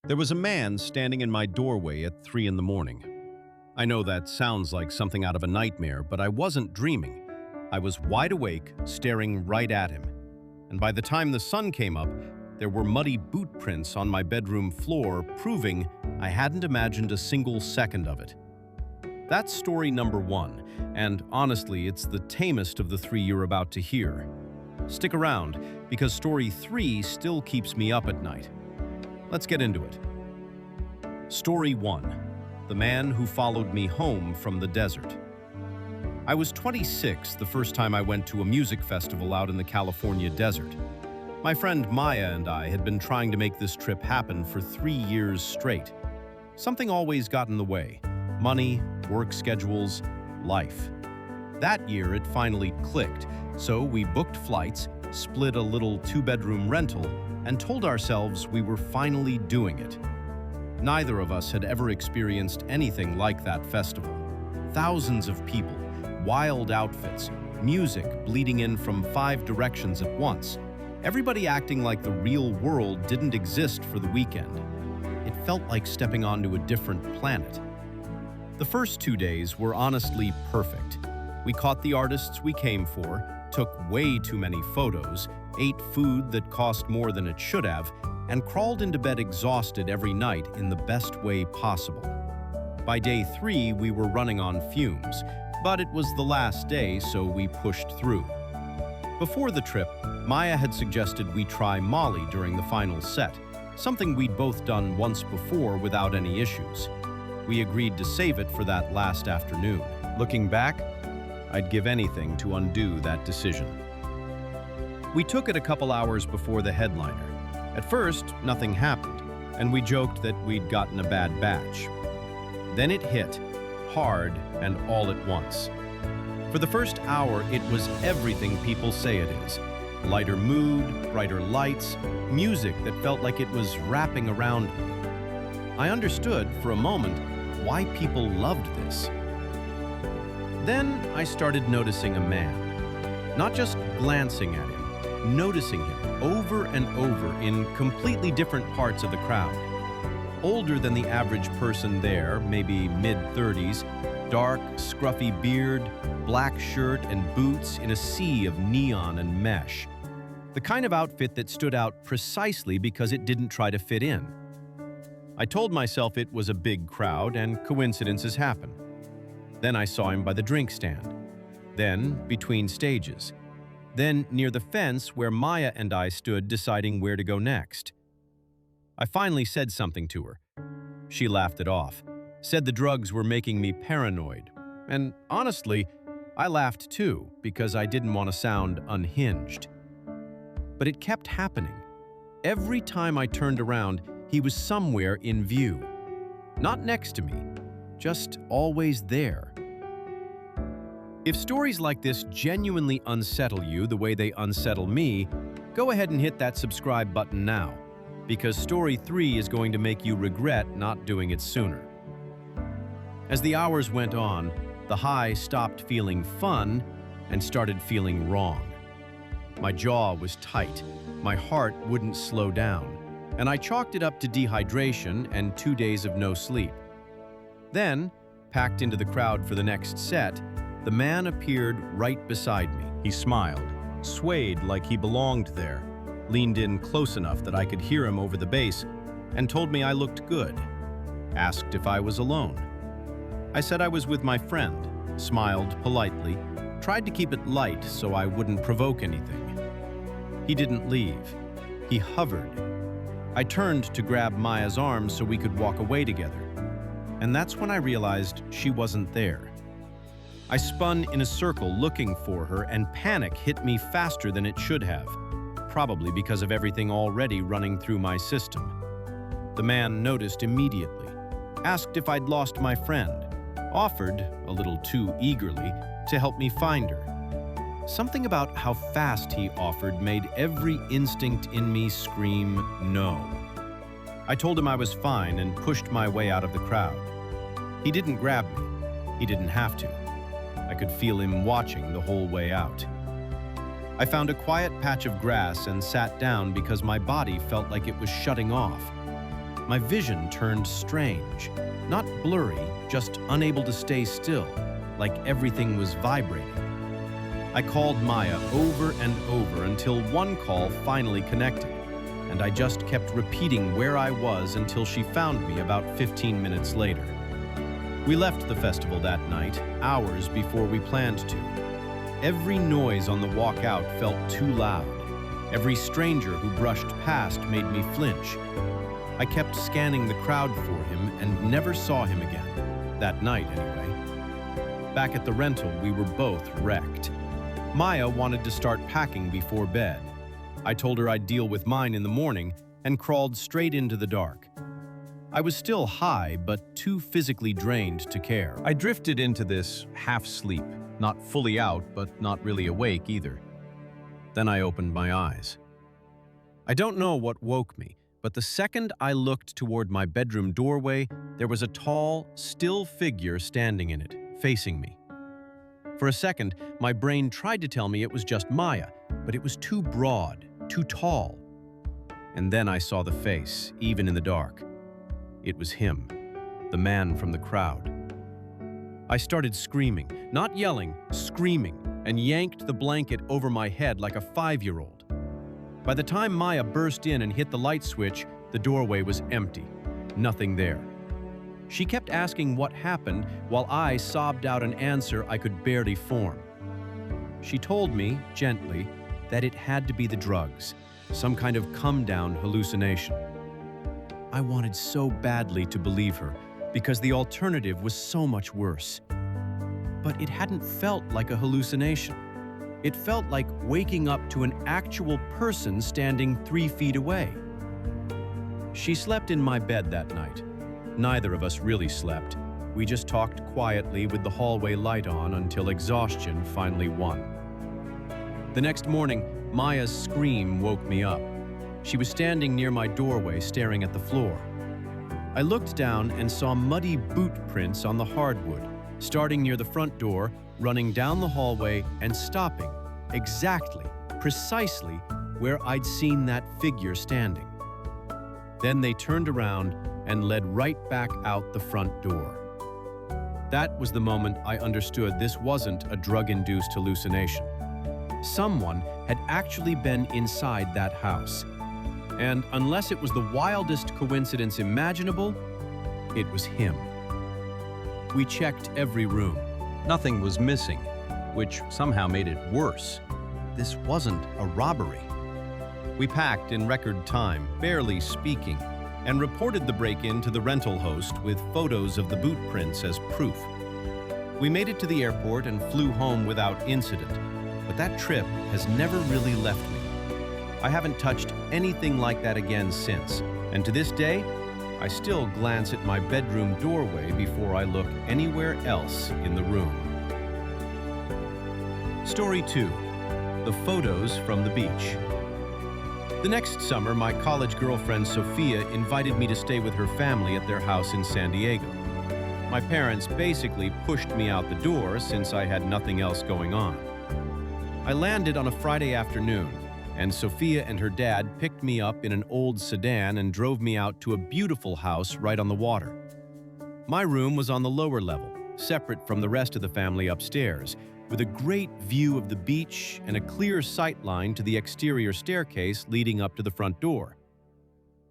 There was a man standing in my doorway at 3 in the morning. I know that sounds like something out of a nightmare, but I wasn't dreaming. I was wide awake, staring right at him. And by the time the sun came up, there were muddy boot prints on my bedroom floor, proving I hadn't imagined a single second of it. That's story number 1, and honestly, it's the tamest of the 3 you're about to hear. Stick around, because story 3 still keeps me up at night. Let's get into it. Story 1. The man who followed me home from the desert. I was 26 the first time I went to a music festival out in the California desert. My friend Maya and I had been trying to make this trip happen for 3 years straight. Something always got in the way. Money, work schedules, life. That year it finally clicked, so we booked flights, split a little 2-bedroom rental, and told ourselves we were finally doing it. Neither of us had ever experienced anything like that festival. Thousands of people, wild outfits, music bleeding in from 5 directions at once. Everybody acting like the real world didn't exist for the weekend. It felt like stepping onto a different planet. The first 2 days were honestly perfect. We caught the artists we came for, took way too many photos, ate food that cost more than it should have, and crawled into bed exhausted every night in the best way possible. By day 3, we were running on fumes, but it was the last day, so we pushed through. Before the trip, Maya had suggested we try Molly during the final set, something we'd both done once before without any issues. We agreed to save it for that last afternoon. Looking back, I'd give anything to undo that decision. We took it a couple hours before the headliner. At first, nothing happened, and we joked that we'd gotten a bad batch. Then it hit, hard and all at once. For the first hour, it was everything people say it is. Lighter mood, brighter lights, music that felt like it was wrapping around me. I understood, for a moment, why people loved this. Then I started noticing a man. Not just glancing at him, noticing him over and over in completely different parts of the crowd. Older than the average person there, maybe mid-30s, dark, scruffy beard, black shirt and boots in a sea of neon and mesh. The kind of outfit that stood out precisely because it didn't try to fit in. I told myself it was a big crowd and coincidences happen. Then I saw him by the drink stand. Then between stages. Then near the fence where Maya and I stood deciding where to go next. I finally said something to her. She laughed it off, said the drugs were making me paranoid. And honestly, I laughed too because I didn't want to sound unhinged. But it kept happening. Every time I turned around, he was somewhere in view. Not next to me, just always there. If stories like this genuinely unsettle you the way they unsettle me, go ahead and hit that subscribe button now, because story 3 is going to make you regret not doing it sooner. As the hours went on, the high stopped feeling fun and started feeling wrong. My jaw was tight, my heart wouldn't slow down, and I chalked it up to dehydration and 2 days of no sleep. Then, packed into the crowd for the next set, the man appeared right beside me. He smiled, swayed like he belonged there, leaned in close enough that I could hear him over the bass, and told me I looked good. Asked if I was alone. I said I was with my friend, smiled politely, tried to keep it light so I wouldn't provoke anything. He didn't leave. He hovered. I turned to grab Maya's arm so we could walk away together. And that's when I realized she wasn't there. I spun in a circle looking for her, and panic hit me faster than it should have, probably because of everything already running through my system. The man noticed immediately, asked if I'd lost my friend, offered, a little too eagerly, to help me find her. Something about how fast he offered made every instinct in me scream no. I told him I was fine and pushed my way out of the crowd. He didn't grab me. He didn't have to. I could feel him watching the whole way out. I found a quiet patch of grass and sat down because my body felt like it was shutting off. my vision turned strange. Not blurry, just unable to stay still, like everything was vibrating. I called Maya over and over until one call finally connected, and I just kept repeating where I was until she found me about 15 minutes later. We left the festival that night, hours before we planned to. Every noise on the walk out felt too loud. Every stranger who brushed past made me flinch. I kept scanning the crowd for him and never saw him again. That night, anyway. Back at the rental, we were both wrecked. Maya wanted to start packing before bed. I told her I'd deal with mine in the morning and crawled straight into the dark. I was still high, but too physically drained to care. I drifted into this half-sleep, not fully out, but not really awake either. Then I opened my eyes. I don't know what woke me, but the second I looked toward my bedroom doorway, there was a tall, still figure standing in it, facing me. For a second, my brain tried to tell me it was just Maya, but it was too broad, too tall. And then I saw the face, even in the dark. It was him, the man from the crowd. I started screaming, not yelling, screaming, and yanked the blanket over my head like a 5-year-old. By the time Maya burst in and hit the light switch, the doorway was empty, nothing there. She kept asking what happened while I sobbed out an answer I could barely form. She told me, gently, that it had to be the drugs, some kind of come-down hallucination. I wanted so badly to believe her, because the alternative was so much worse. But it hadn't felt like a hallucination. It felt like waking up to an actual person standing 3 feet away. She slept in my bed that night. Neither of us really slept. We just talked quietly with the hallway light on until exhaustion finally won. The next morning, Maya's scream woke me up. She was standing near my doorway, staring at the floor. I looked down and saw muddy boot prints on the hardwood, starting near the front door, running down the hallway, and stopping exactly, precisely where I'd seen that figure standing. Then they turned around and led right back out the front door. That was the moment I understood this wasn't a drug-induced hallucination. Someone had actually been inside that house. And unless it was the wildest coincidence imaginable, it was him. We checked every room. Nothing was missing, which somehow made it worse. This wasn't a robbery. We packed in record time, barely speaking, and reported the break-in to the rental host with photos of the boot prints as proof. We made it to the airport and flew home without incident, but that trip has never really left me. I haven't touched anything like that again since, and to this day, I still glance at my bedroom doorway before I look anywhere else in the room. Story 2. The photos from the beach. The next summer, my college girlfriend Sophia invited me to stay with her family at their house in San Diego. My parents basically pushed me out the door since I had nothing else going on. I landed on a Friday afternoon, and Sophia and her dad picked me up in an old sedan and drove me out to a beautiful house right on the water. My room was on the lower level, separate from the rest of the family upstairs, with a great view of the beach and a clear sight line to the exterior staircase leading up to the front door.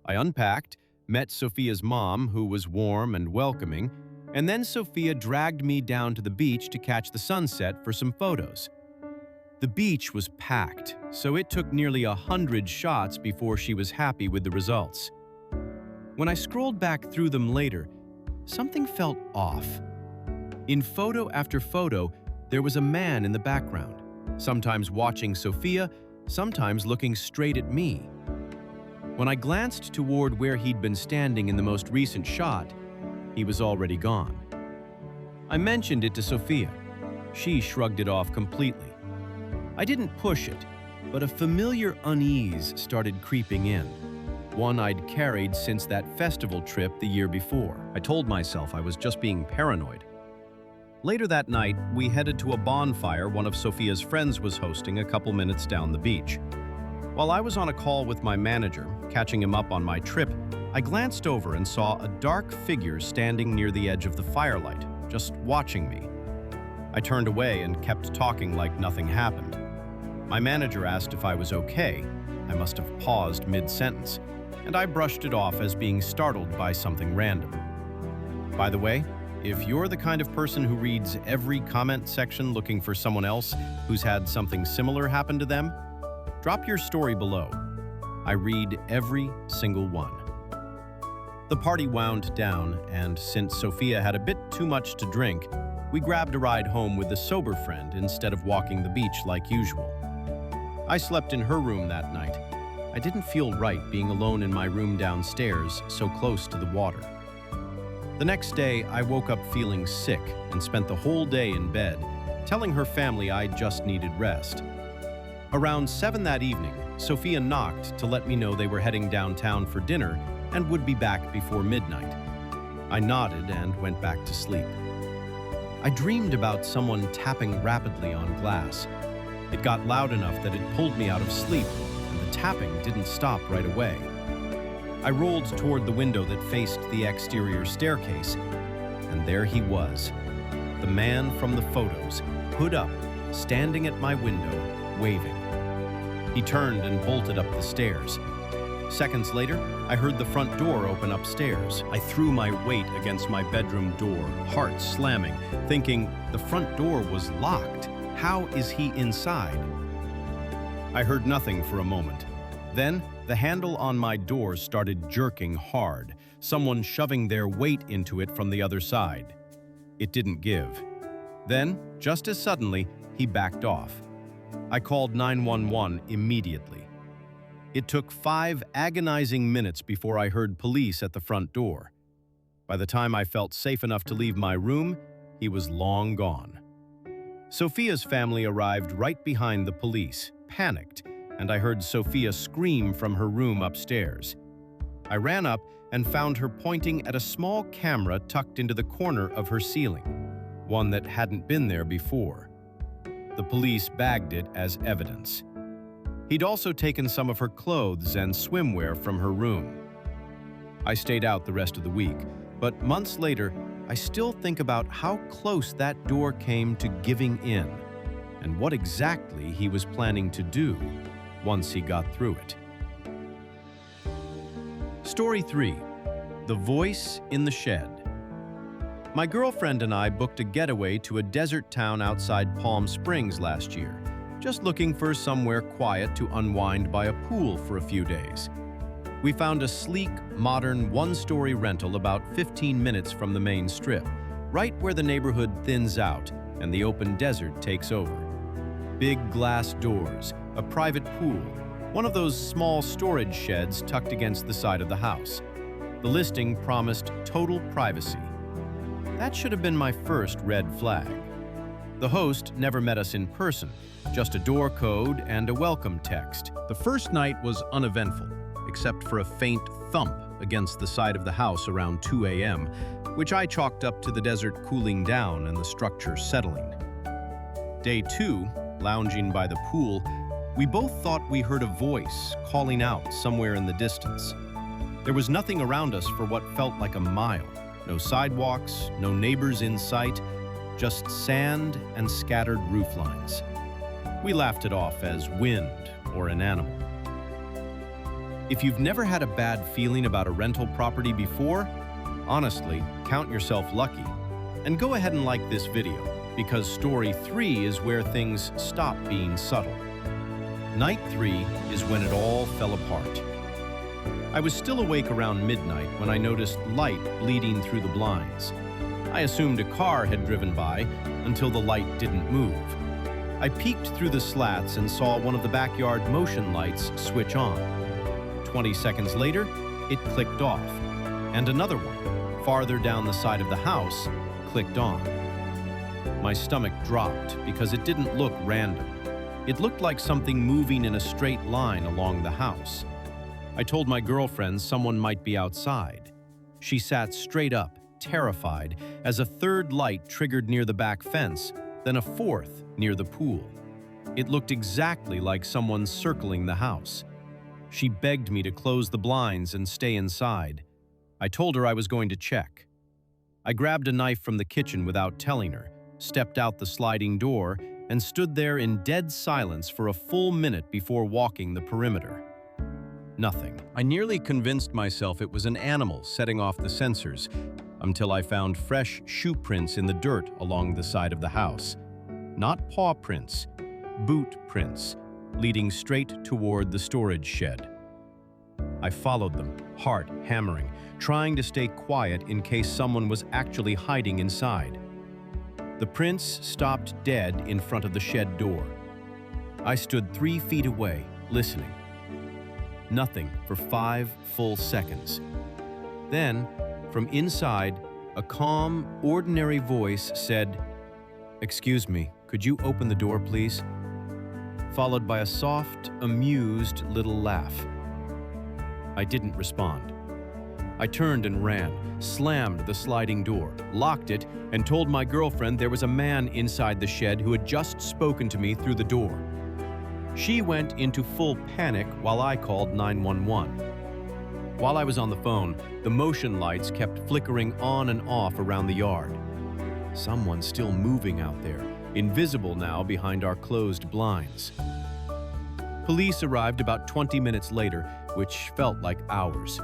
I unpacked, met Sophia's mom, who was warm and welcoming, and then Sophia dragged me down to the beach to catch the sunset for some photos. The beach was packed, so it took nearly 100 shots before she was happy with the results. When I scrolled back through them later, something felt off. In photo after photo, there was a man in the background, sometimes watching Sophia, sometimes looking straight at me. When I glanced toward where he'd been standing in the most recent shot, he was already gone. I mentioned it to Sophia. She shrugged it off completely. I didn't push it, but a familiar unease started creeping in, one I'd carried since that festival trip the year before. I told myself I was just being paranoid. Later that night, we headed to a bonfire one of Sophia's friends was hosting a couple minutes down the beach. While I was on a call with my manager, catching him up on my trip, I glanced over and saw a dark figure standing near the edge of the firelight, just watching me. I turned away and kept talking like nothing happened. My manager asked if I was okay. I must have paused mid-sentence, and I brushed it off as being startled by something random. By the way, if you're the kind of person who reads every comment section looking for someone else who's had something similar happen to them, drop your story below. I read every single one. The party wound down, and since Sophia had a bit too much to drink, we grabbed a ride home with a sober friend instead of walking the beach like usual. I slept in her room that night. I didn't feel right being alone in my room downstairs, so close to the water. The next day, I woke up feeling sick and spent the whole day in bed, telling her family I just needed rest. Around 7 that evening, Sophia knocked to let me know they were heading downtown for dinner and would be back before midnight. I nodded and went back to sleep. I dreamed about someone tapping rapidly on glass. It got loud enough that it pulled me out of sleep, and the tapping didn't stop right away. I rolled toward the window that faced the exterior staircase, and there he was, the man from the photos, hood up, standing at my window, waving. He turned and bolted up the stairs. Seconds later, I heard the front door open upstairs. I threw my weight against my bedroom door, heart slamming, thinking the front door was locked. How is he inside? I heard nothing for a moment. Then, the handle on my door started jerking hard, someone shoving their weight into it from the other side. It didn't give. Then, just as suddenly, he backed off. I called 911 immediately. It took 5 agonizing minutes before I heard police at the front door. By the time I felt safe enough to leave my room, he was long gone. Sophia's family arrived right behind the police, panicked, and I heard Sophia scream from her room upstairs. I ran up and found her pointing at a small camera tucked into the corner of her ceiling, one that hadn't been there before. The police bagged it as evidence. He'd also taken some of her clothes and swimwear from her room. I stayed out the rest of the week, but months later, I still think about how close that door came to giving in, and what exactly he was planning to do once he got through it. Story 3. The Voice in the Shed. My girlfriend and I booked a getaway to a desert town outside Palm Springs last year, just looking for somewhere quiet to unwind by a pool for a few days. We found a sleek, modern, one-story rental about 15 minutes from the main strip, right where the neighborhood thins out and the open desert takes over. Big glass doors, a private pool, one of those small storage sheds tucked against the side of the house. The listing promised total privacy. That should have been my first red flag. The host never met us in person, just a door code and a welcome text. The first night was uneventful, except for a faint thump against the side of the house around 2 a.m., which I chalked up to the desert cooling down and the structure settling. Day 2, lounging by the pool, we both thought we heard a voice calling out somewhere in the distance. There was nothing around us for what felt like a mile. No sidewalks, no neighbors in sight, just sand and scattered rooflines. We laughed it off as wind or an animal. If you've never had a bad feeling about a rental property before, honestly, count yourself lucky. And go ahead and like this video, because story 3 is where things stop being subtle. Night 3 is when it all fell apart. I was still awake around midnight when I noticed light bleeding through the blinds. I assumed a car had driven by until the light didn't move. I peeked through the slats and saw one of the backyard motion lights switch on. 20 seconds later, it clicked off, and another one, farther down the side of the house, clicked on. My stomach dropped because it didn't look random. It looked like something moving in a straight line along the house. I told my girlfriend someone might be outside. She sat straight up, terrified, as a third light triggered near the back fence, then a fourth near the pool. It looked exactly like someone circling the house. She begged me to close the blinds and stay inside. I told her I was going to check. I grabbed a knife from the kitchen without telling her, stepped out the sliding door, and stood there in dead silence for a full minute before walking the perimeter. Nothing. I nearly convinced myself it was an animal setting off the sensors until I found fresh shoe prints in the dirt along the side of the house. Not paw prints, boot prints, leading straight toward the storage shed. I followed them, heart hammering, trying to stay quiet in case someone was actually hiding inside. The prints stopped dead in front of the shed door. I stood 3 feet away, listening. Nothing for 5 full seconds. Then, from inside, a calm, ordinary voice said, "Excuse me, could you open the door, please?" Followed by a soft, amused little laugh. I didn't respond. I turned and ran, slammed the sliding door, locked it, and told my girlfriend there was a man inside the shed who had just spoken to me through the door. She went into full panic while I called 911. While I was on the phone, the motion lights kept flickering on and off around the yard. Someone's still moving out there, invisible now behind our closed blinds. Police arrived about 20 minutes later, which felt like hours.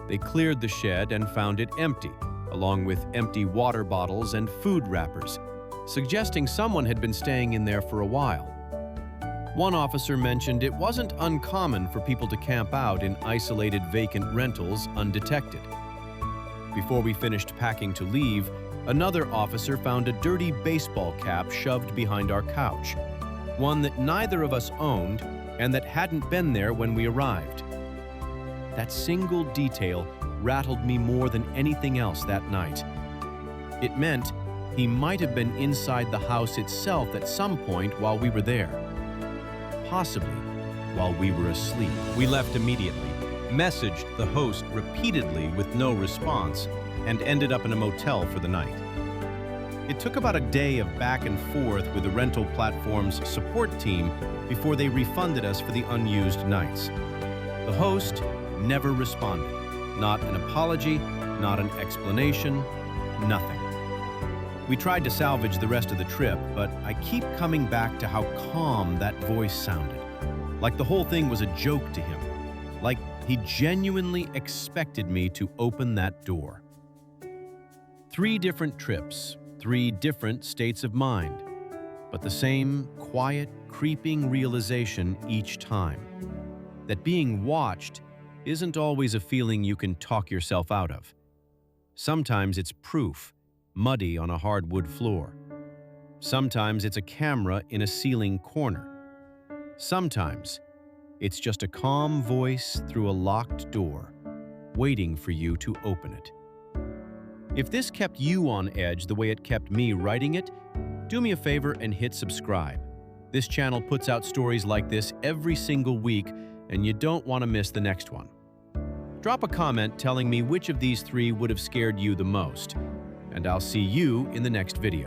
They cleared the shed and found it empty, along with empty water bottles and food wrappers, suggesting someone had been staying in there for a while. One officer mentioned it wasn't uncommon for people to camp out in isolated vacant rentals undetected. Before we finished packing to leave, another officer found a dirty baseball cap shoved behind our couch, one that neither of us owned and that hadn't been there when we arrived. That single detail rattled me more than anything else that night. It meant he might have been inside the house itself at some point while we were there. Possibly while we were asleep. We left immediately, messaged the host repeatedly with no response, and ended up in a motel for the night. It took about a day of back and forth with the rental platform's support team before they refunded us for the unused nights. The host never responded. Not an apology, not an explanation, nothing. We tried to salvage the rest of the trip, but I keep coming back to how calm that voice sounded. Like the whole thing was a joke to him. Like he genuinely expected me to open that door. 3 different trips, 3 different states of mind, but the same quiet, creeping realization each time. That being watched isn't always a feeling you can talk yourself out of. Sometimes it's proof, muddy on a hardwood floor. Sometimes it's a camera in a ceiling corner. Sometimes it's just a calm voice through a locked door, waiting for you to open it. If this kept you on edge the way it kept me writing it, do me a favor and hit subscribe. This channel puts out stories like this every single week, and you don't want to miss the next one. Drop a comment telling me which of these 3 would have scared you the most, and I'll see you in the next video.